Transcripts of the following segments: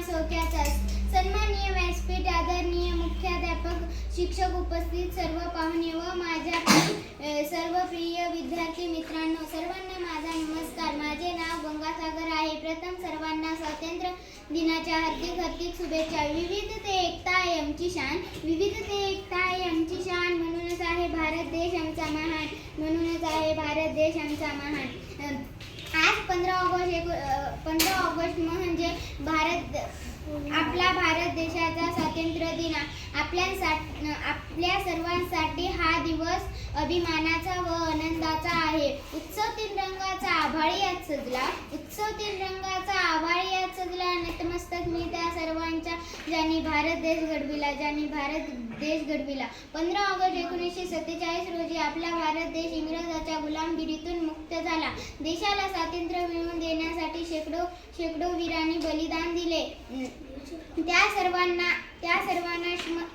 आत्मा सौख्याचा. सन्माननीय व्यासपीठ, आदरणीय मुख्याध्यापक, शिक्षक, उपस्थित सर्व पाहुणे व माझ्या सर्व प्रिय विद्यार्थी मित्रांनो, सर्वांना माझा नमस्कार. माझे नाव गंगासागर आहे. प्रथम सर्वांना स्वातंत्र्य दिनाच्या हार्दिक शुभेच्छा. विविधते एकता आहे आमची शान, विविधते एकता आहे आमची शान. म्हणूनच आहे भारत देश आमचा महान, म्हणूनच आहे भारत देश आमचा महान. आज 15 ऑगस्ट म्हणजे आपला भारत देशाचा स्वातंत्र्य दिन. आपल्या सर्वांसाठी हा दिवस अभिमानाचा व आनंदाचा आहे. उत्सव तीन रंगाचा आभाळी आज सजला, उत्सव तीन रंगाचा आभाळी आज सजला. नतमस्तक मी त्या सर्वांच्या ज्यांनी भारत देश घडविला, ज्यांनी भारत देश घडविला. 15 ऑगस्ट 1947 रोजी आपला भारत देश इंग्रजांच्या गुलामगिरीतून मुक्त झाला. देशाला स्वातंत्र्य मिळवून देण्यासाठी शेकडो वीरांनी बलिदान दिले. त्या सर्वांना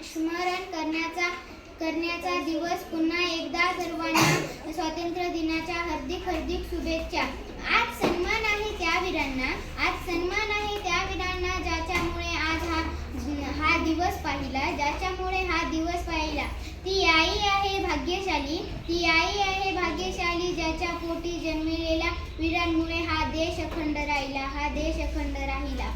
स्मरण करण्याचा दिवस. पुन्हा एकदा सर्वांना स्वातंत्र्य दिनाच्या हार्दिक शुभेच्छा. आज सन्मान आहे त्या वीरांना, आज सन्मान आहे त्या वीरांना ज्याच्यामुळे आज हा दिवस पाहिला, ज्याच्यामुळे हा दिवस पाहिला. ती आई आहे भाग्यशाली, ती आई आहे भाग्यशाली, ज्याच्या पोटी जन्मलेल्या वीरांमुळे हा देश अखंड राहिला, हा देश अखंड राहिला.